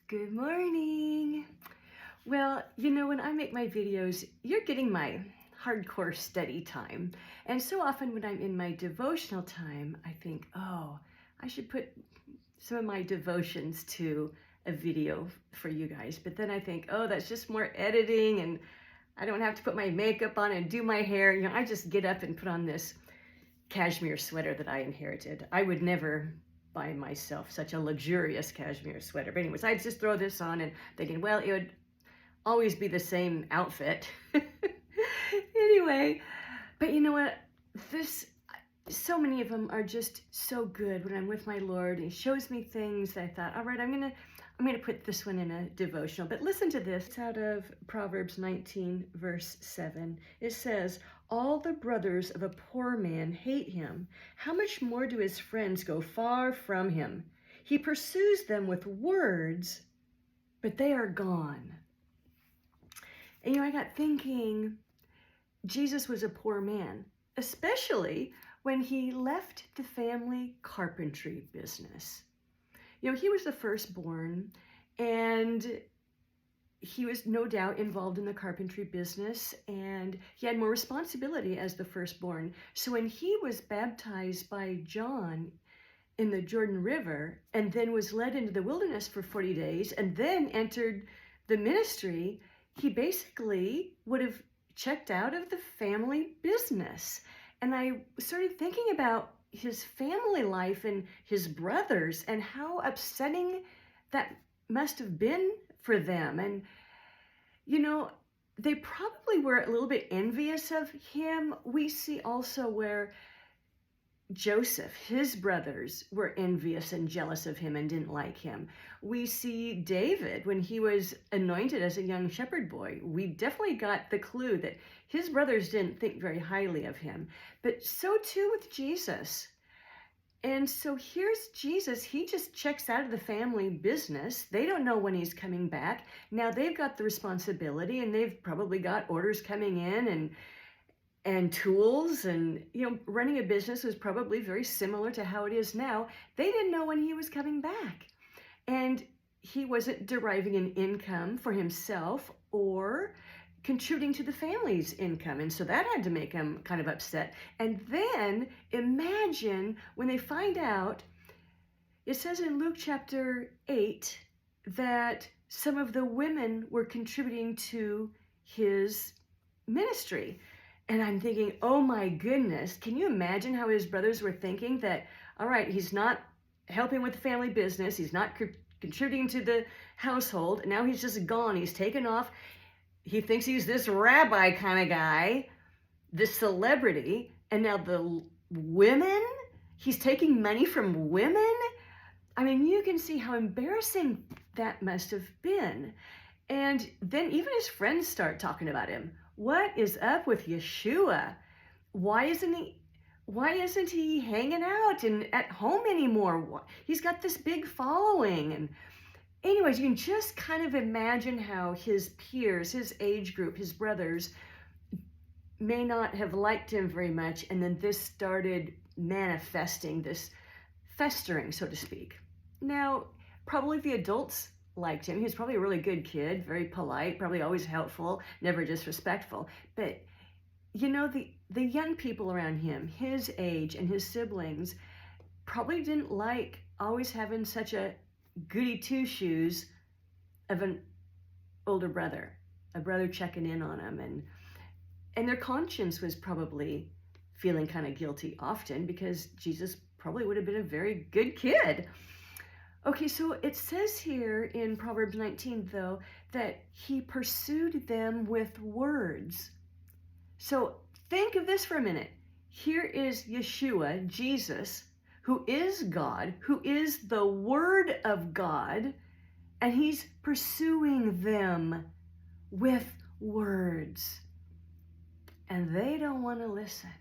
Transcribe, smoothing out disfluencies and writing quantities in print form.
Good morning. Well, when I make my videos, you're getting my hardcore study time. And so often when I'm in my devotional time, I think, oh, I should put some of my devotions to a video for you guys. But then I think, oh, that's just more editing and I don't have to put my makeup on and do my hair. I just get up and put on this cashmere sweater that I inherited. I would never buy myself such a luxurious cashmere sweater. But anyways, I'd just throw this on and thinking, well, it would always be the same outfit. Anyway, but you know what? So many of them are just so good when I'm with my Lord. He shows me things that I thought, all right, I'm gonna put this one in a devotional. But listen to this. It's out of Proverbs 19, verse 7. It says, all the brothers of a poor man hate him. How much more do his friends go far from him? He pursues them with words, but they are gone. And I got thinking, Jesus was a poor man, especially when he left the family carpentry business. He was the firstborn, and he was no doubt involved in the carpentry business, and he had more responsibility as the firstborn. So when he was baptized by John in the Jordan River and then was led into the wilderness for 40 days and then entered the ministry, he basically would have checked out of the family business. And I started thinking about his family life and his brothers and how upsetting that must have been for them. And, they probably were a little bit envious of him. We see also where Joseph, his brothers, were envious and jealous of him and didn't like him. We see David, when he was anointed as a young shepherd boy, we definitely got the clue that his brothers didn't think very highly of him. But so too with Jesus. And so here's Jesus. He just checks out of the family business. They don't know when he's coming back. Now they've got the responsibility, and they've probably got orders coming in and tools, and running a business was probably very similar to how it is now. They didn't know when he was coming back, and he wasn't deriving an income for himself or contributing to the family's income, and so that had to make him kind of upset. And then imagine when they find out, it says in Luke chapter 8 that some of the women were contributing to his ministry. And I'm thinking, oh my goodness, can you imagine how his brothers were thinking that, all right, he's not helping with the family business, he's not contributing to the household, now he's just gone, he's taken off, he thinks he's this rabbi kind of guy, this celebrity, and now the women, he's taking money from women? I mean, you can see how embarrassing that must have been. And then even his friends start talking about him. What is up with Yeshua? Why isn't he hanging out and at home anymore? He's got this big following. And anyways, you can just kind of imagine how his peers, his age group, his brothers may not have liked him very much. And then this started manifesting, this festering, so to speak. Now, probably the adults liked him. He was probably a really good kid, very polite, probably always helpful, never disrespectful. But the young people around him, his age and his siblings, probably didn't like always having such a goody two-shoes of an older brother, a brother checking in on him, and their conscience was probably feeling kind of guilty often, because Jesus probably would have been a very good kid. Okay, so it says here in Proverbs 19, though, that he pursued them with words. So think of this for a minute. Here is Yeshua, Jesus, who is God, who is the Word of God, and he's pursuing them with words. And they don't want to listen.